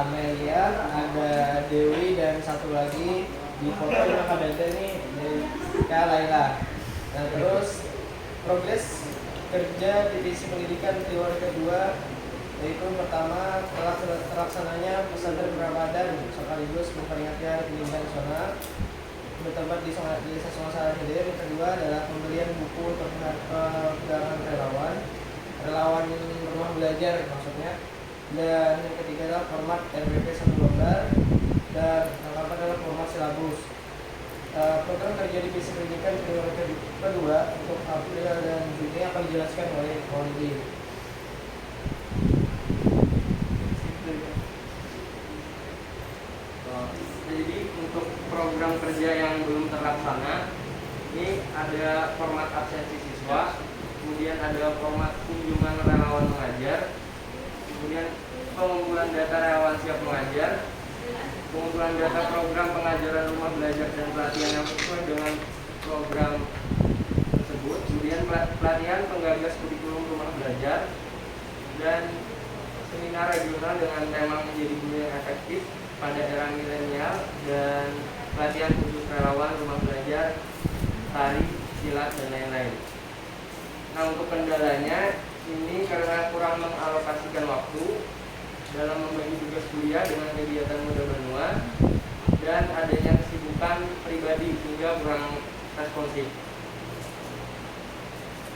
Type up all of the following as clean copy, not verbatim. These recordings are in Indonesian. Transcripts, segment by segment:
Amelia, ada Dewi, dan satu lagi di foto yang ada nih Kak Laila. Nah, terus progres kerja divisi pendidikan triwulan kedua, yaitu pertama telah terlaksananya pesantren Ramadan sekaligus memperingati Hari Pendidikan Nasional bertempat di Desa Songasari Hilir. Yang kedua adalah pembelian buku untuk pegangan relawan rumah belajar maksudnya. Dan yang ketiga adalah format RPP 1 lembar, dan yang keempat adalah format silabus. Program kerja divisi pendidikan triwulan kedua untuk April dan Juni akan dijelaskan oleh Maulidi. Jadi untuk program kerja yang belum terlaksana, ini ada format absensi siswa, kemudian ada format kunjungan relawan mengajar, kemudian pengumpulan data relawan siap mengajar, pengumpulan data program pengajaran rumah belajar dan pelatihan yang sesuai dengan program tersebut, kemudian pelatihan penggagas kurikulum rumah belajar, dan seminar regional dengan tema menjadi guru yang efektif pada era milenial, dan pelatihan khusus relawan rumah belajar, tari, silat, dan lain-lain. Nah, untuk kendalanya ini karena kurang mengalokasikan waktu dalam membagi tugas kuliah dengan kegiatan muda benua, dan adanya kesibukan pribadi hingga kurang responsif.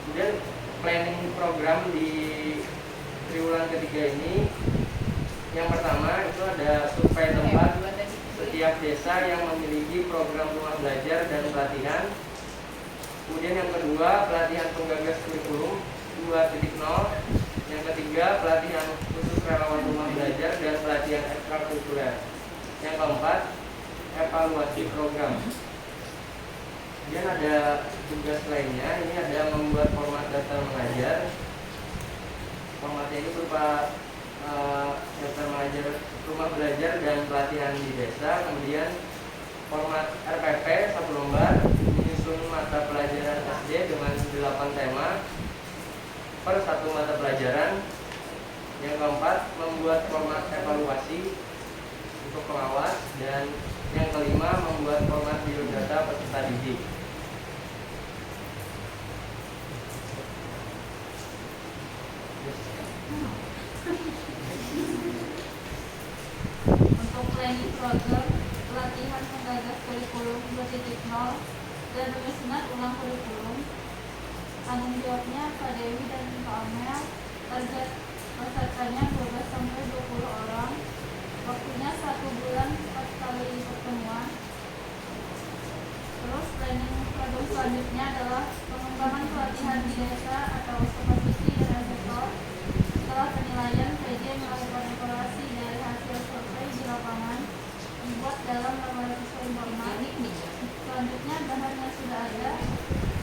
Kemudian planning program di triwulan ketiga ini, yang pertama itu ada survei tempat setiap desa yang memiliki program rumah belajar dan pelatihan. Kemudian yang kedua, pelatihan penggagas kurikulum 2.0. Yang ketiga, pelatihan khusus relawan rumah belajar dan pelatihan ekstrakurikuler. Yang keempat, evaluasi program. Kemudian ada tugas lainnya, ini ada membuat format daftar mengajar. Formatnya ini berupa daftar mengajar rumah belajar dan pelatihan di desa. Kemudian format RPP 1 lembar, menyusun mata pelajaran SD dengan 8 tema per 1 mata pelajaran. Yang keempat, membuat format evaluasi untuk pengawas. Dan yang kelima, membuat format biodata peserta didik. Untuk planning program pelatihan penggagas kurikulum 2.0 dan penyusunan ulang kurikulum, tanggung jawabnya Pak Dewi dan Pak Amel. Target pesertanya 12 sampai 20 orang. Waktunya 1 bulan 4 kali pertemuan. Terus planning program selanjutnya adalah pengembangan pelatihan di desa atau supervisi dan sektor. Setelah penilaian, PJ melakukan evaluasi dari hasil survei di lapangan, dibuat dalam laboratorium informal. Selanjutnya bahannya sudah ada,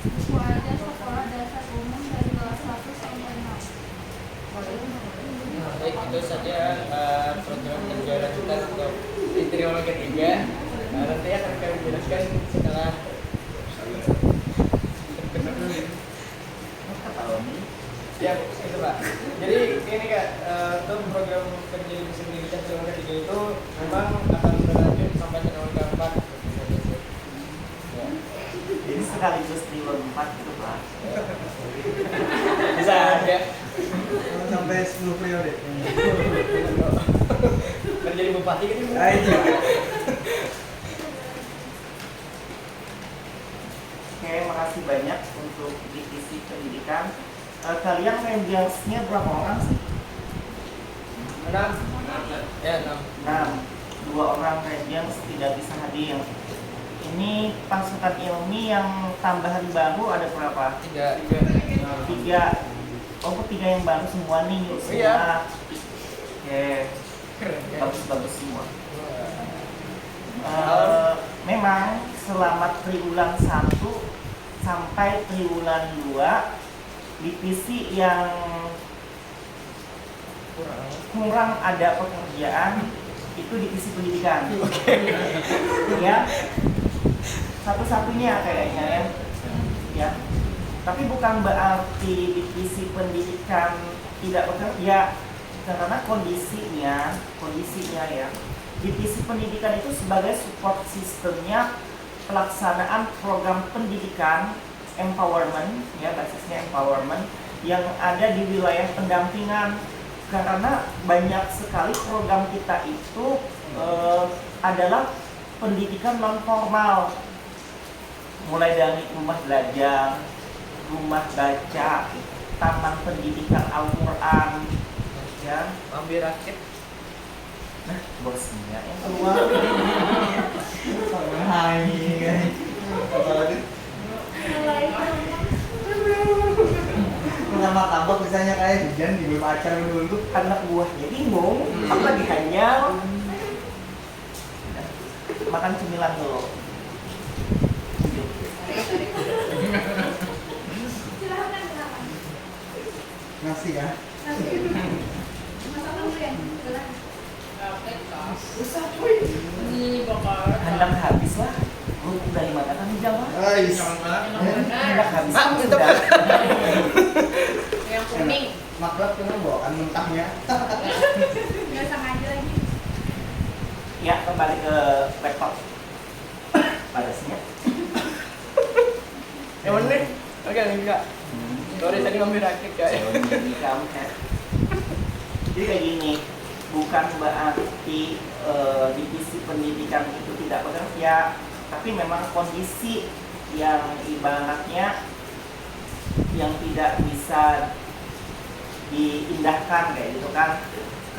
buku aja sekolah dasar umum dari kelas 1 sampai 6. Baik, itu saja program kerja lanjutan untuk di triwulan ketiga. Nanti akan kami jelaskan setelah ya itu Pak. Jadi ini Kak, untuk program kerja divisi pendidikan triwulan ketiga itu memang akan berlanjut sampai triwulan keempat. Jadi sekaligus triwulan 4 gitu Pak. Bisa aja sampai 10 periode. kan jadi bupati kan ini. Ayo. Oke, makasih banyak untuk divisi pendidikan. Kalian rangers-nya berapa orang sih? 6. Ya 6. 6. 2 orang rangers tidak bisa hadir. Ini pasukan ilmi yang tambahan baru ada berapa? 3. 3. Oh, 3 yang baru semua nih, yuk semua. Iya. Oke, Keren ya. bagus-bagus semua. Memang selama triwulan 1 sampai triwulan 2, divisi yang kurang ada pekerjaan itu divisi pendidikan. Ya, satu-satunya kayaknya ya. Ya, tapi bukan berarti divisi pendidikan tidak bekerja. karena kondisinya ya, divisi pendidikan itu sebagai support sistemnya pelaksanaan program pendidikan empowerment, ya basisnya empowerment yang ada di wilayah pendampingan. Karena banyak sekali program kita itu adalah pendidikan non formal, mulai dari rumah belajar, rumah baca, taman pendidikan Al-Quran, ya. Ambil rakit. Nah, bosnya ya. Hai guys. Apa lagi? Nama tambah misalnya kayak hujan di belum acar dulu. Anak buahnya bingung, apa dihanyal. Makan cemilan dulu. Nasi ya. Handang habis lah. Lu udah 5 kata nih Jawa. Guys. Handang habis. itu udah. Yang kuning. Maklum kena bawakan mentahnya. Nggak sengaja lagi. Ya, kembali ke laptop. Padasnya. Yang mana nih? Oke, enggak. Sorry tadi ngambil rakit guys. Jadi kamu jadi kayak gini, bukan berarti divisi pendidikan itu tidak bekerja, tapi memang kondisi yang ibaratnya yang tidak bisa diindahkan kayak gitu kan.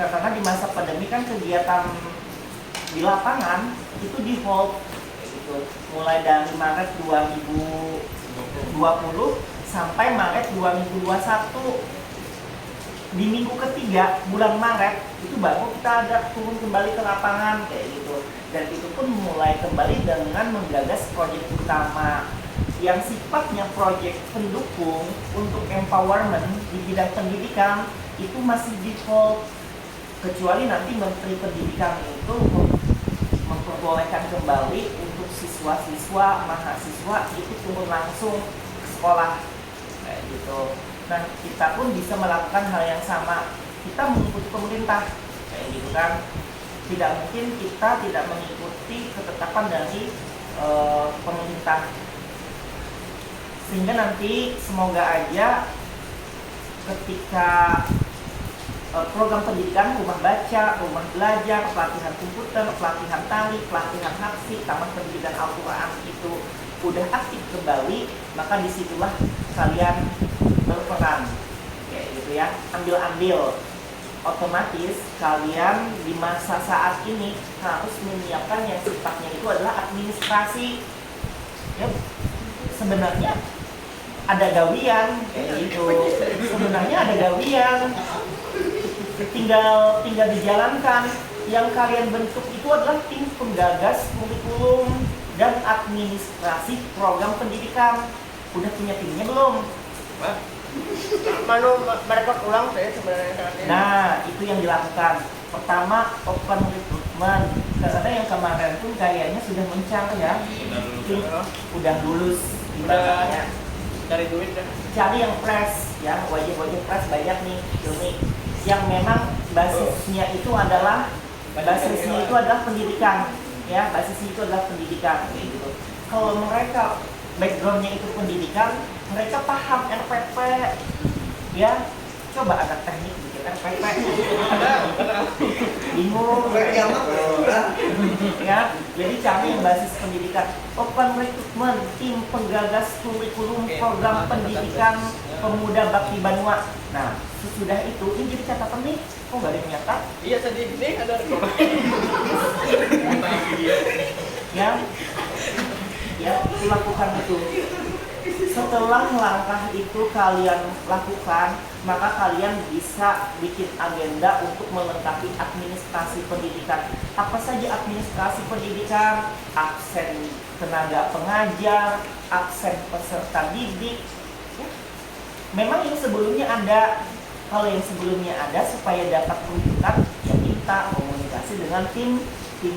Karena di masa pandemi kan kegiatan di lapangan itu di hold kayak gitu. Mulai dari Maret 2020 sampai Maret 2021. Di minggu ketiga bulan Maret itu baru kita ada turun kembali ke lapangan kayak gitu. Dan itu pun mulai kembali dengan menggagas proyek utama yang sifatnya proyek pendukung untuk empowerment di bidang pendidikan itu masih di hold, kecuali nanti Menteri Pendidikan itu memperbolehkan kembali untuk siswa-siswa, mahasiswa itu turun langsung ke sekolah kayak gitu. Nah, kita pun bisa melakukan hal yang sama. Kita mengikuti pemerintah kayak gitu kan. Tidak mungkin kita tidak mengikuti ketetapan dari pemerintah. Sehingga nanti semoga aja ketika program pendidikan rumah baca, rumah belajar, pelatihan komputer, pelatihan tali, pelatihan haksi, taman pendidikan Al-Quran itu udah aktif kembali, maka disitulah kalian berperan kayak gitu ya, ambil otomatis kalian di masa saat ini harus menyiapkan yang sifatnya itu adalah administrasi ya. Sebenarnya ada gawian kayak gitu, sebenarnya ada gawian, tinggal dijalankan. Yang kalian bentuk itu adalah tim penggagas kurikulum dan administrasi program pendidikan. Udah punya timnya belum? Mereka ulang saya sebenarnya saat ini. Nah, itu yang dilakukan. Pertama, open recruitment. Karena yang kemarin pun kayaknya sudah mencar ya. Udah lulus. Ibaratnya Cari duit dah. cari yang fresh ya, wajib fresh banyak nih ini yang memang basisnya itu adalah pendidikan ya, basisnya itu adalah pendidikan gitu. Kalau mereka backgroundnya itu pendidikan, mereka paham RPP ya. Coba anak teknik bikin RPP bingung ya. Jadi cari yang basis pendidikan. Open recruitment, tim penggagas kurikulum program pendidikan pemuda bakti Banua. Nah, sesudah itu ini jadi catatan nih. Kok nggak ada yang nyatat? Iya tadi ini ada ya itu lakukan itu. Setelah langkah itu kalian lakukan, maka kalian bisa bikin agenda untuk melengkapi administrasi pendidikan. Apa saja administrasi pendidikan? Absen tenaga pengajar, absen peserta didik. Memang yang sebelumnya ada. Kalau yang sebelumnya ada, supaya dapat rujukan, ya minta komunikasi dengan tim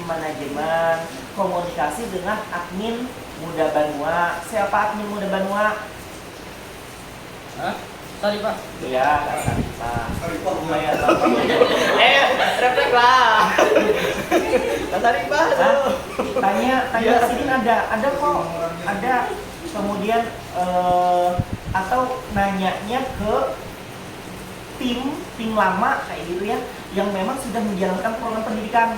manajemen, komunikasi dengan admin Muda Banua. Siapa admin Muda Banua? Hah? Sorry Pak. Ya, nggak bisa. Sorry Pak. Lumayan. Refleks lah. Sorry Pak. Hah? Tanya sini ada kok, ada. Kemudian atau nanyanya ke tim lama kayak gitu ya, yang memang sudah menjalankan program pendidikan.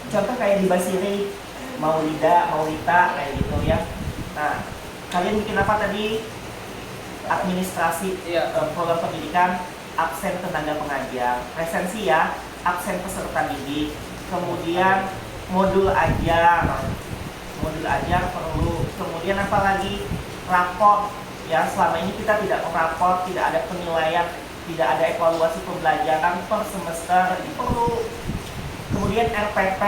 Contoh kayak di Basiri, Maulita kayak gitu ya. Nah, kalian bikin apa tadi? Administrasi program pendidikan, absen tenaga pengajar, presensi ya, absen peserta didik, kemudian modul ajar perlu, kemudian apa lagi? Raport ya, selama ini kita tidak meraport, tidak ada penilaian, tidak ada evaluasi pembelajaran per semester, ini perlu. Kemudian RPP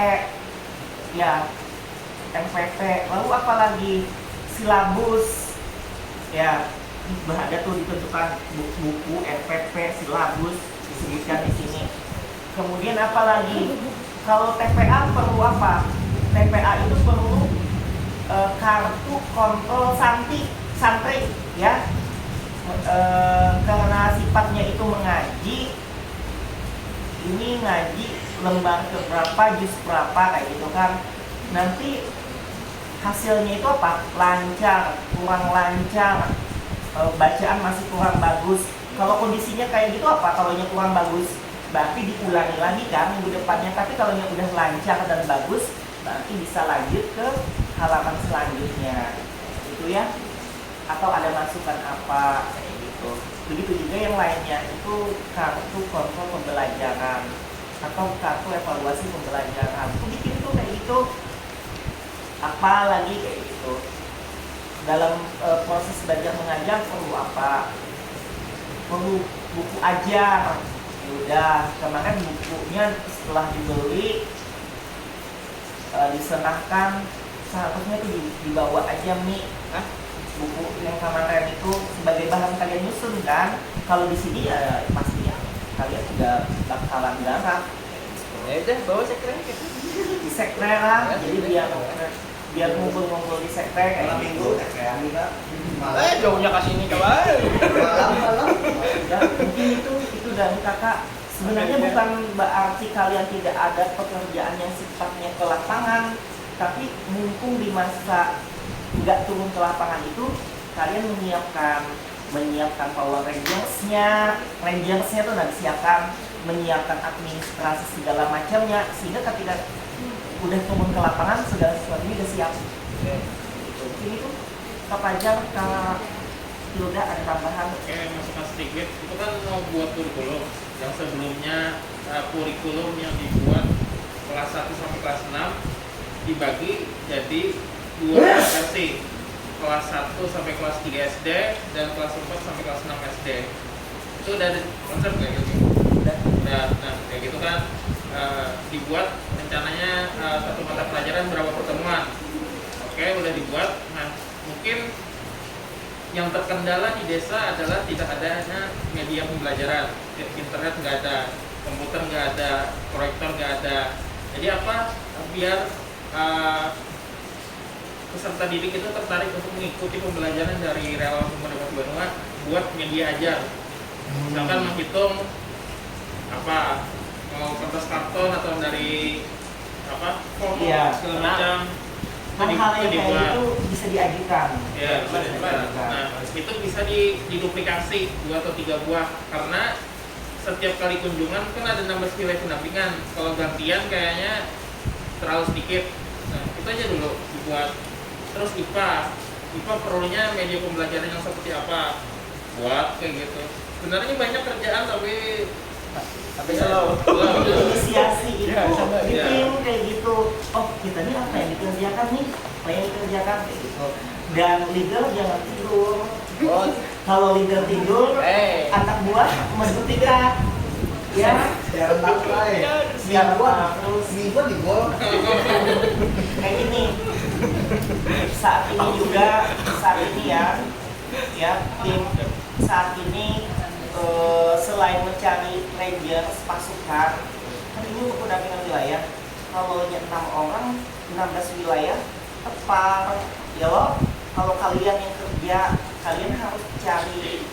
ya, RPP, lalu apa lagi? Silabus ya, ada tuh ditentukan buku RPP, silabus disebutkan di sini. Kemudian apa lagi? Kalau TPA perlu apa? TPA itu perlu kartu kontrol santri ya, karena sifatnya itu mengaji, ini ngaji lembar keberapa, juz berapa kayak gitu kan. Nanti hasilnya itu apa? Lancar, kurang lancar, bacaan masih kurang bagus. Kalau kondisinya kayak gitu apa? Kalau kurang bagus berarti diulangi lagi kan minggu depannya. Tapi kalau udah lancar dan bagus, nanti bisa lanjut ke halaman selanjutnya itu ya. Atau ada masukan apa kayak gitu. Begitu juga yang lainnya, itu kartu kontrol pembelajaran atau kartu evaluasi pembelajaran. Aku bikin tuh kayak gitu. Apa lagi kayak gitu. Dalam proses belajar mengajar perlu apa? Perlu buku ajar. Ya udah, kemarin bukunya setelah dibeli diserahkan, seharusnya tuh dibawa aja nih. Buku yang kemarin itu sebagai bahan kalian nyusun kan. Kalau di sini ya pasti ya kalian udah bakalan garap. Ya udah, bawa sekre. Di sekre lah, jadi biar ngumpul-ngumpul di sekre kayak Malam gitu. minggu TPA Kak. Jauhnya ke sini kawan. Malam. Ya, mungkin itu dari kakak. Sebenarnya bukan berarti kalian tidak ada pekerjaan yang sifatnya ke lapangan, tapi mumpung di masa nggak turun ke lapangan itu, kalian menyiapkan Power Rangers-nya tuh nanti siapkan, menyiapkan administrasi segala macamnya, sehingga ketika udah turun ke lapangan segala sesuatunya udah siap. Mungkin itu Kak Fajar, Kak Hilda ada tambahan? Oke, masukan sedikit. Itu kan mau buat kurikulum yang sebelumnya kurikulum yang dibuat kelas 1 sampai kelas 6 dibagi jadi 2 versi, kelas 1 sampai kelas 3 SD dan kelas 4 sampai kelas 6 SD. Itu udah ada konsep kayak gitu. Nah kayak gitu kan, dibuat rencananya satu mata pelajaran berapa pertemuan. Oke, udah dibuat. Nah mungkin yang terkendala di desa adalah tidak adanya media pembelajaran, internet nggak ada, komputer nggak ada, proyektor nggak ada. Jadi apa? Biar peserta didik itu tertarik untuk mengikuti pembelajaran dari relawan Pemuda Batu Banua, buat media ajar. Misalkan menghitung apa, mau kertas karton atau dari apa, foto segala macam. Hal-hal yang kayak itu bisa diajukan. Ya, nah itu bisa diduplikasi 2 atau 3 buah, karena setiap kali kunjungan kan ada nambah nilai pendampingan. Kalau gantian kayaknya terlalu sedikit. Nah itu aja dulu dibuat. Terus IPA perlunya media pembelajaran yang seperti apa, buat kayak gitu. Sebenarnya banyak kerjaan tapi slow. Inisiasi itu bikin kayak gitu. Oh, kita ini apa yang dikerjakan nih? Apa yang dikerjakan kayak gitu. Dan leader jangan tidur. Kalau leader tidur, anak buah menghentikan. Ya, Siaran tahu lah. siap terus Minggu di gol. kayak gini. Saat ini ya tim saat ini selain mencari rangers pasukan, kan ini untuk pendampingan wilayah. Kalau 6 orang, 16 wilayah tepar ya loh. Kalau kalian yang kerja, kalian harus cari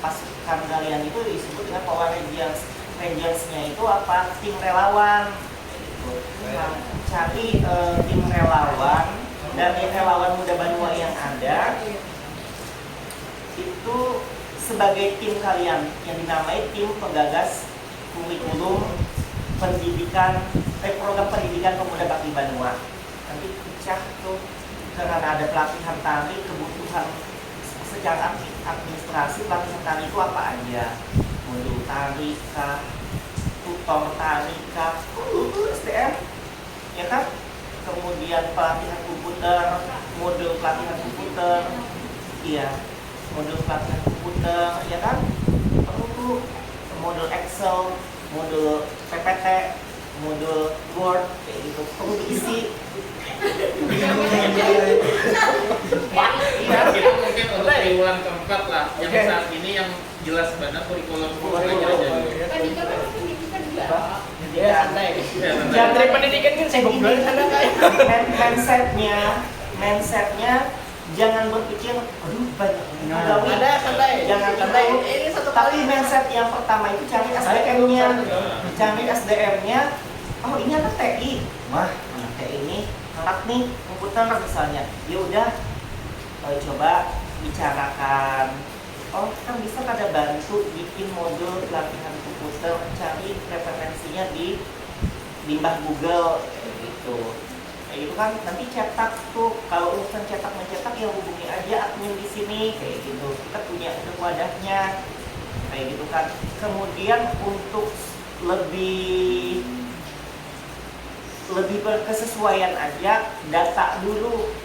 pasukan kalian itu disebut dengan Power Rangers. Rangersnya itu apa? Tim relawan. Gitu. Nah, cari tim relawan, dari relawan Muda Banua yang ada itu sebagai tim kalian yang dinamai tim penggagas kurikulum pendidikan program pendidikan pemuda bakti Banua. Nanti pecah tuh karena ada pelatihan tari, kebutuhan secara administrasi pelatihan tari itu apa aja, modul tari kah, tutor tari kah, SDM ya kan, kemudian pelatihan komputer, modul pelatihan komputer, iya modul pelatihan komputer ya kan, perlu modul Excel, modul PPT, modul Word kayak gitu perlu diisi. Kita mungkin untuk triwulan keempat lah, yang saat ini yang jelas banget kurikulum aja dulu. Pendidikan kan pendidikan juga. Ya santai. Jangan Dari pendidikan kan saya goblok sana kayak. Mindsetnya jangan berpikir, aduh banyak pegawai. Ada santai. Jangan santai. itu. Ini satu Tapi kali. mindset yang pertama itu cari SDM-nya. Cari SDM-nya. Oh ini anak TI. Wah, anak TI ini anak nih komputer misalnya. Ya udah coba bicarakan. Oh kan bisa pada bantu bikin modul pelatihan komputer, cari referensinya di limbah Google gitu. Kayak gitu kan nanti cetak tuh, kalau urusan cetak mencetak ya hubungi aja admin di sini kayak gitu. Kita punya wadahnya kayak gitu kan. Kemudian untuk lebih berkesesuaian aja, data dulu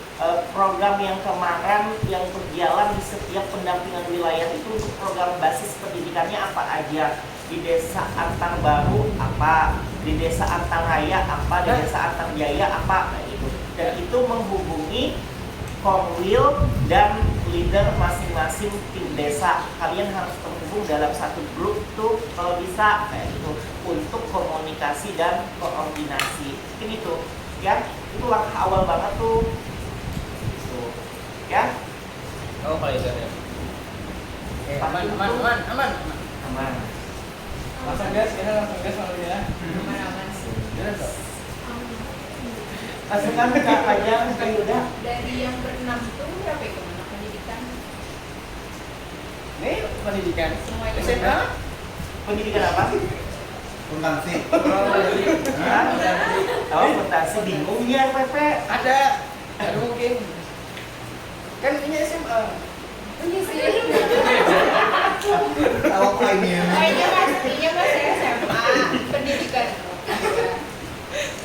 program yang kemarin yang berjalan di setiap pendampingan wilayah itu untuk program basis pendidikannya apa aja, di desa Antar Baru apa, di desa Antar Raya apa, di desa Antar Jaya apa, kayak gitu. Dan itu menghubungi Komwil dan leader masing-masing tim desa. Kalian harus terhubung dalam satu grup tuh kalau bisa kayak gitu untuk komunikasi dan koordinasi. Mungkin itu ya, itu langkah awal banget tuh. Gitu. Ya. Oh kalau itu ya. Aman. Langsung gas, kita langsung gas kalau ya. Aman-aman sih. Jalan toh. Masukkan Kak aja ke Yuda. Dari yang berenam itu berapa itu anak pendidikan? Ini pendidikan. Semuanya. SMA. Pendidikan apa? Akuntansi. Oh, akuntansi bingung ya, Pepe. Ada mungkin. Kan ini SMA. Ini sih. Awak lainnya. Kayaknya masih SMA pendidikan.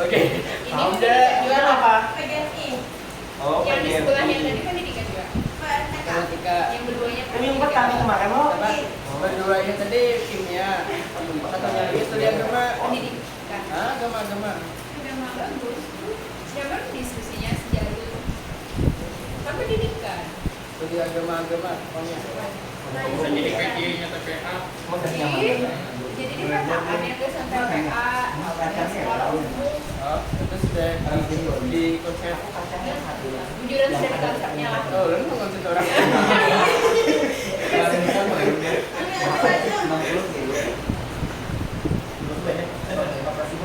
Oke. Ini Udah. pendidikan juga apa? PGNI. Oh, Yang di PGNI. sebelahnya tadi pendidikan juga. Ketika Yang keduanya Ini yang pertama kemarin lo. berdua ini tadi kimia, satunya lagi studi agama. pendidikan. Agama. Udah mah bagus. Siapa diskusinya sejalur. Kan pendidikan. Studi agama pokoknya. Bisa jadi PJ-nya TPA. Jadi di pertapan yang ke sampai PA, sekolah umum, Itu sudah di konsep. bujuran sudah di konsepnya lah. Oh, lu mau konsep orang. 60 gitu.